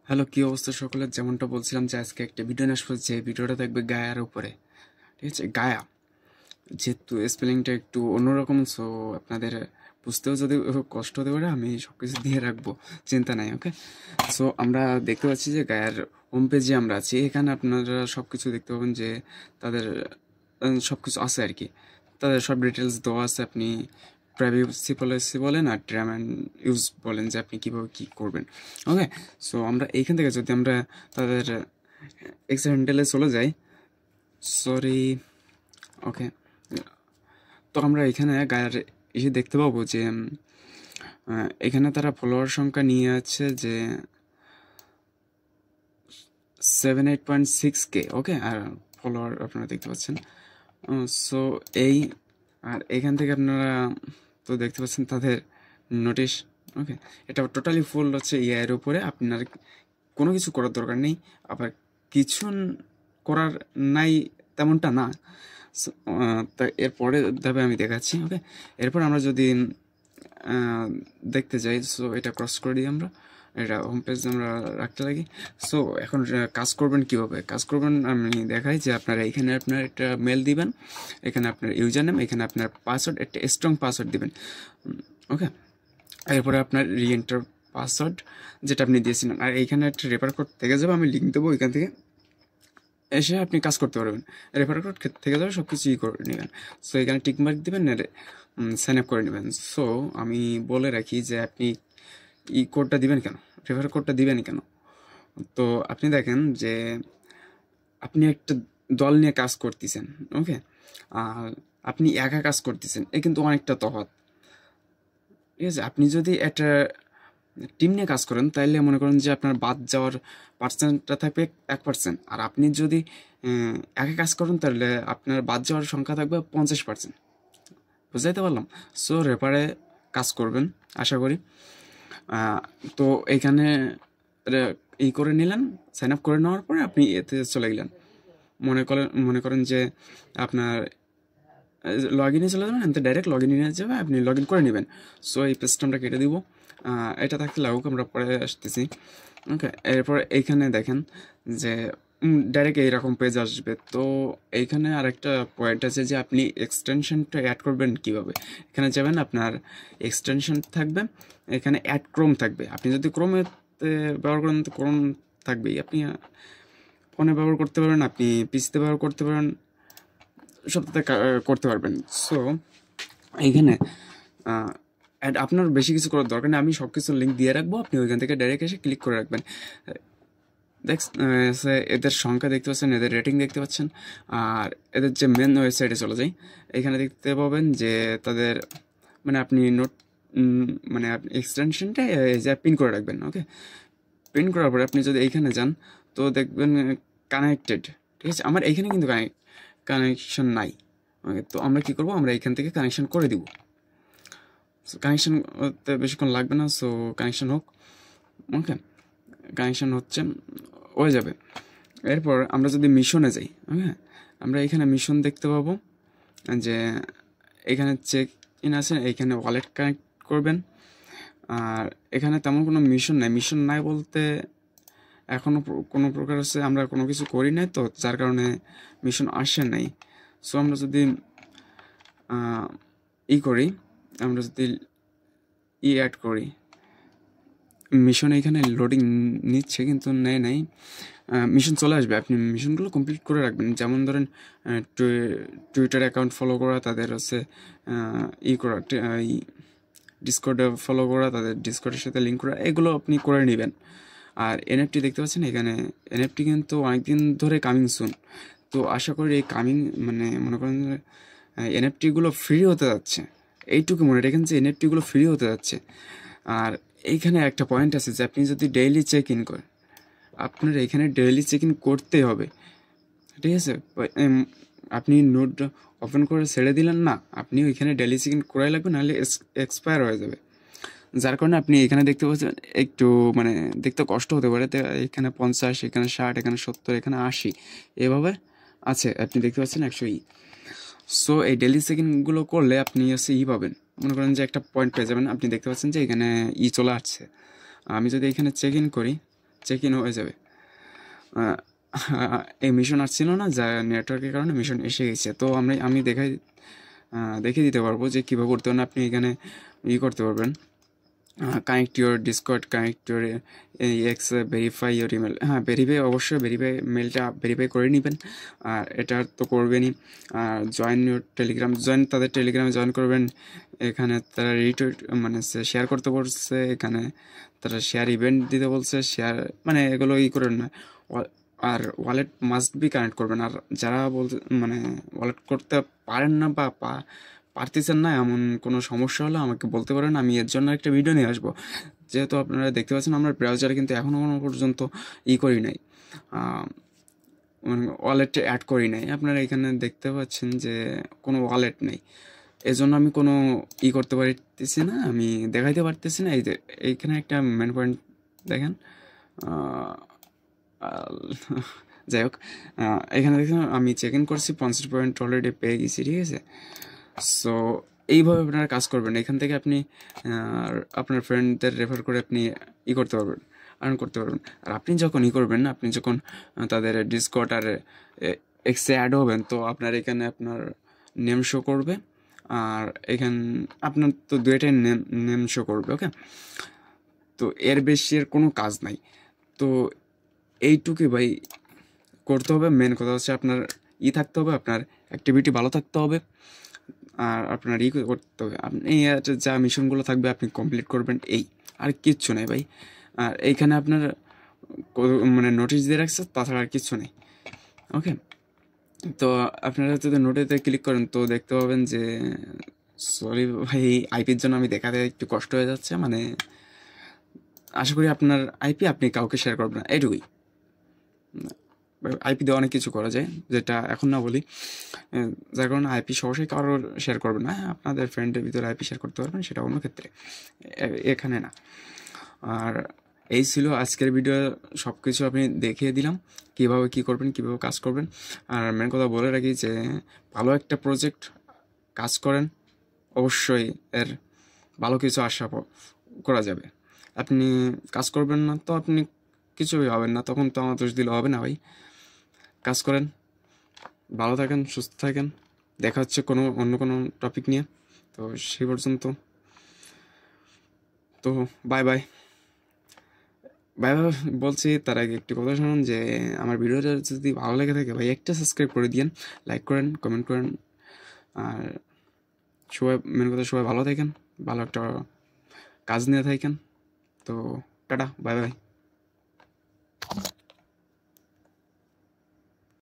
Hello, কি অবস্থা সকলের? যেমনটা বলছিলাম যে আজকে একটা ভিডিও নিয়ে আসবো, যে ভিডিওটা দেখবে গায়ার উপরে। ঠিক আছে, গায়া যেহেতু স্পেলিংটা একটু অন্যরকম, সো আপনাদের বুঝতেও যদি কষ্ট হতে পারে, আমি সব কিছু দিয়ে রাখবো, চিন্তা নাই। ওকে, সো আমরা দেখতে পাচ্ছি যে গায়ার হোম পেজে আমরা আছি। এখানে আপনারা সব কিছু দেখতে পাবেন যে তাদের সব কিছু আছে আর কি। তাদের সব ডিটেলস দেওয়া আছে। আপনি প্রাইভেসি পলিসি বলেন আর টার্ম অ্যান্ড ইউজ বলেন যে আপনি কীভাবে কী করবেন। ওকে, সো আমরা এইখান থেকে যদি আমরা তাদের এক্স হ্যান্ডেলে চলে যাই, সরি, ওকে, তো আমরা এখানে গায়ের এসে দেখতে পাবো যে এখানে তারা ফলোয়ার সংখ্যা নিয়ে আছে যে 78.6K। ওকে, আর ফলোয়ার আপনারা দেখতে পাচ্ছেন। সো এই, আর এখান থেকে আপনারা তো দেখতে পাচ্ছেন তাদের নোটিশ। ওকে, এটা টোটালি ফুল হচ্ছে এর উপরে। আপনার কোনো কিছু করার দরকার নেই, আবার কিছু করার নাই তেমনটা না। তা এরপরে ধাপে আমি দেখাচ্ছি। ওকে, এরপর আমরা যদি দেখতে যাই, সো এটা ক্রস করে দিই আমরা, এটা হোম পেজ আমরা রাখতে লাগি। সো এখন কাজ করবেন কীভাবে কাজ করবেন আমি দেখাই যে আপনারা এখানে আপনার একটা মেল দিবেন, এখানে আপনার ইউজার নেম, এখানে আপনার পাসওয়ার্ড, একটা স্ট্রং পাসওয়ার্ড দিবেন। ওকে, এরপরে আপনার রিএন্টার পাসওয়ার্ড যেটা আপনি দিয়েছিলেন, আর এইখানে একটা রেফার কোড থেকে যাবে, আমি লিঙ্ক দেবো, এখান থেকে এসে আপনি কাজ করতে পারবেন। রেফার কোড থেকে যাবে, সব কিছু করে নেবেন। সো এখানে টিকমার্ক দেবেন, সাইন আপ করে নেবেন। সো আমি বলে রাখি যে আপনি কোডটা দিবেন কেন, রেফার কোডটা দিবেন কেন। তো আপনি দেখেন যে আপনি একটা দল নিয়ে কাজ করতেছেন। ওকে, আর আপনি একা কাজ করতেছেন, এ কিন্তু অনেকটা তফাৎ। ঠিক আছে, আপনি যদি একটা টিম নিয়ে কাজ করেন তাইলে মনে করেন যে আপনার বাদ যাওয়ার পার্সেন্টটা থাকবে 1%, আর আপনি যদি একা কাজ করেন তাহলে আপনার বাদ যাওয়ার সংখ্যা থাকবে 50%। বুঝাইতে পারলাম? সো রেফারে কাজ করবেন আশা করি। তো এইখানে ই করে নিলেন, সাইন আপ করে নেওয়ার পরে আপনি এতে চলে গেলেন। মনে করেন যে আপনার লগ ইনে চলে যাবেন, এতে ডাইরেক্ট লগ ইনে যাবে, আপনি লগ ইন করে নেবেন। সো এই পেজটা আমরা কেটে দিব, এটা থাকতে লাগুক, আমরা পরে আসতেছি। ওকে, এরপর এইখানে দেখেন যে ডাইরেক্ট এইরকম পেজ আসবে। তো এইখানে আরেকটা পয়েন্ট আছে যে আপনি এক্সটেনশনটা অ্যাড করবেন কীভাবে। এখানে যাবেন, আপনার এক্সটেনশন থাকবে, এখানে অ্যাড ক্রোম থাকবে। আপনি যদি ক্রোমেতে ব্যবহার করেন তো ক্রোম থাকবেই। আপনি ফোনে ব্যবহার করতে পারেন, আপনি পিসিতে ব্যবহার করতে পারেন, সবটাতে করতে পারবেন। সো এইখানে আপনার বেশি কিছু করার দরকার নেই, আমি সব কিছুর লিঙ্ক দিয়ে রাখবো, আপনি ওইখান থেকে ডাইরেক্ট এসে ক্লিক করে রাখবেন। এদের সংখ্যা দেখতে পাচ্ছেন, এদের রেটিং দেখতে পাচ্ছেন, আর এদের যে মেন ওয়েবসাইটে চলে যাই, এখানে দেখতে পাবেন যে তাদের মানে আপনি মানে আপনি এক্সটেনশনটা যে পিন করে রাখবেন। ওকে, পিন করার পরে আপনি যদি এইখানে যান তো দেখবেন কানেক্টেড। ঠিক আছে, আমার এইখানে কিন্তু কানেকশন নাই। ওকে, তো আমরা কী করবো, আমরা এখান থেকে কানেকশন করে দিব। সো কানেকশন হতে বেশিক্ষণ লাগবে না, সো কানেকশন হোক। ওকে, কানেকশন হয়ে যাবে। এরপর আমরা যদি মিশনে যাই, হ্যাঁ, আমরা এখানে মিশন দেখতে পাবো যে এখানে চেক ইন আছে, এইখানে ওয়ালেট কানেক্ট করবেন। আর এখানে তেমন কোনো মিশন নাই। মিশন নাই বলতে এখনও কোনো প্রকার হচ্ছে আমরা কোনো কিছু করি নাই, তো যার কারণে মিশন আসে নাই। সো আমরা যদি করি, আমরা যদি অ্যাড করি, মিশন এখানে লোডিং নিচ্ছে কিন্তু নেয় নাই, মিশন চলে আসবে। আপনি মিশনগুলো কমপ্লিট করে রাখবেন। যেমন ধরেন টুইটার অ্যাকাউন্ট ফলো করা, তাদের হচ্ছে করা, ডিসকর্ডে ফলো করা, তাদের ডিসকর্ডের সাথে লিঙ্ক করা, এগুলো আপনি করে নেবেন। আর এনএফটি দেখতে পাচ্ছেন, এখানে এনএফটি কিন্তু অনেকদিন ধরে কামিং সুন। তো আশা করি এই মানে মনে করেন এনএফটিগুলো ফ্রি হতে যাচ্ছে, এইটুকু মনে রাখেন যে এনএফটিগুলো ফ্রি হতে যাচ্ছে। আর এইখানে একটা পয়েন্ট আছে যে আপনি যদি ডেইলি চেক ইন করেন, আপনার এখানে ডেইলি চেক ইন করতে হবে। ঠিক আছে, আপনি নোট ওপেন করে ছেড়ে দিলেন না, আপনি ওইখানে ডেইলি চেক ইন করাই লাগবে, নাহলে এক্সপায়ার হয়ে যাবে। যার কারণে আপনি এখানে দেখতে পাচ্ছেন একটু মানে দেখতে কষ্ট হতে পারে। তো এখানে 50, এখানে 60, এখানে 70, এখানে 80 এভাবে আছে, আপনি দেখতে পাচ্ছেন 100 সো এই ডেইলি চেক ইনগুলো করলে আপনি হচ্ছে পাবেন। মনে করেন যে একটা পয়েন্ট পেয়ে যাবেন, আপনি দেখতে পাচ্ছেন যে এখানে চলে আসছে। আমি যদি এখানে চেক ইন করি, চেক ইন হয়ে যাবে। আহ, এই মিশন আসছিল না, যা নেটওয়ার্কের কারণে মিশন এসে গেছে। তো আমি দেখিয়ে দিতে পারবো যে কীভাবে করতে পারেন। আপনি এখানে করতে পারবেন, connect your Discord, connect your x, verify your email. হ্যাঁ, অবশ্যই মেলটা ভেরিফাই করে নেবেন, আর এটা তো করবেনই। আর জয়েন ইউর টেলিগ্রাম, তাদের টেলিগ্রামে জয়েন করবেন। এখানে তারা রিটুইট মানে শেয়ার করতে বলছে, এখানে তারা শেয়ার ইভেন্ট দিতে বলছে, শেয়ার মানে এগুলো করেন না। আর ওয়ালেট মাস্ট বি কানেক্ট করবেন। আর যারা বলতে মানে ওয়ালেট করতে পারেন না বা পারতেছেন না, এমন কোনো সমস্যা হলে আমাকে বলতে পারেন, আমি এর জন্য একটা ভিডিও নিয়ে আসবো। যেহেতু আপনারা দেখতে পাচ্ছেন আমার ব্রাউজারে কিন্তু এখনও কোনো পর্যন্ত করি নাই, ওয়ালেটে অ্যাড করি নাই। আপনারা এখানে দেখতে পাচ্ছেন যে কোনো ওয়ালেট নেই, এজন্য আমি কোনো করতে পারতেছি না, আমি দেখাইতে পারতেছি না। এই যে এইখানে একটা মেন পয়েন্ট দেখেন, যাই হোক, এখানে দেখুন আমি চেক ইন করছি, 50 পয়েন্ট অলরেডি পেয়ে গেছি, ঠিক আছে। সো এইভাবে আপনারা কাজ করবেন। এখান থেকে আপনি আপনার ফ্রেন্ডদের রেফার করে আপনি করতে পারবেন, আর্ন করতে পারবেন। আর আপনি যখন করবেন, আপনি যখন তাদের ডিসকর্ড আর এক্সে অ্যাড হবেন, তো আপনার এখানে আপনার নেম শো করবে, আর আপনার তো দুইটাই নেম শো করবে, ওকে। তো এর বেশি এর কোনো কাজ নাই। তো এইটুকুই ভাই করতে হবে। মেন কথা হচ্ছে আপনার থাকতে হবে, আপনার অ্যাক্টিভিটি ভালো থাকতে হবে, আর আপনার করতে হবে। আপনি যা মিশনগুলো থাকবে আপনি কমপ্লিট করবেন, আর কিচ্ছু নেই ভাই। আর এইখানে আপনার মানে নোটিশ দিয়ে রাখছে, তাছাড়া আর কিচ্ছু নেই, ওকে। তো আপনারা যদি নোটিশে ক্লিক করেন তো দেখতে পাবেন যে, সরি ভাই, আইপির জন্য আমি দেখাতে একটু কষ্ট হয়ে যাচ্ছে, মানে আশা করি আপনার আইপি আপনি কাউকে শেয়ার করবেন না, এটুকুই। আইপি দিয়ে অনেক কিছু করা যায়, যেটা এখন না বলি, যার কারণে আইপি সহসাই কারোর শেয়ার করবেন না। আপনাদের ফ্রেন্ডের ভিতরে আইপি শেয়ার করতে পারবেন, সেটা অন্য ক্ষেত্রে, এখানে না। আর এই ছিল আজকের ভিডিও, সব কিছু আপনি দেখিয়ে দিলাম কীভাবে কী করবেন, কীভাবে কাজ করবেন। আর মেন কথা বলে রাখি যে ভালো একটা প্রজেক্ট কাজ করেন, অবশ্যই এর ভালো কিছু আশা করা যাবে। আপনি কাজ করবেন না তো আপনি কিছুই হবেন না, তখন তো আমার দোষ দিলে হবে না ভাই। কাজ করেন, ভালো থাকেন, সুস্থ থাকেন, দেখা হচ্ছে অন্য কোনো টপিক নিয়ে। তো সেই পর্যন্ত তো বাই বাই বাই বাই বলছি। তার আগে একটি কথা শুনুন, যে আমার ভিডিওটা যদি ভালো লেগে থাকে ভাই একটা সাবস্ক্রাইব করে দিন, লাইক করেন, কমেন্ট করেন। আর সবাই মেন কথা, সবাই ভালো থাকেন, ভালো একটা কাজ নিয়ে থাকেন। তো টাটা, বাই বাই।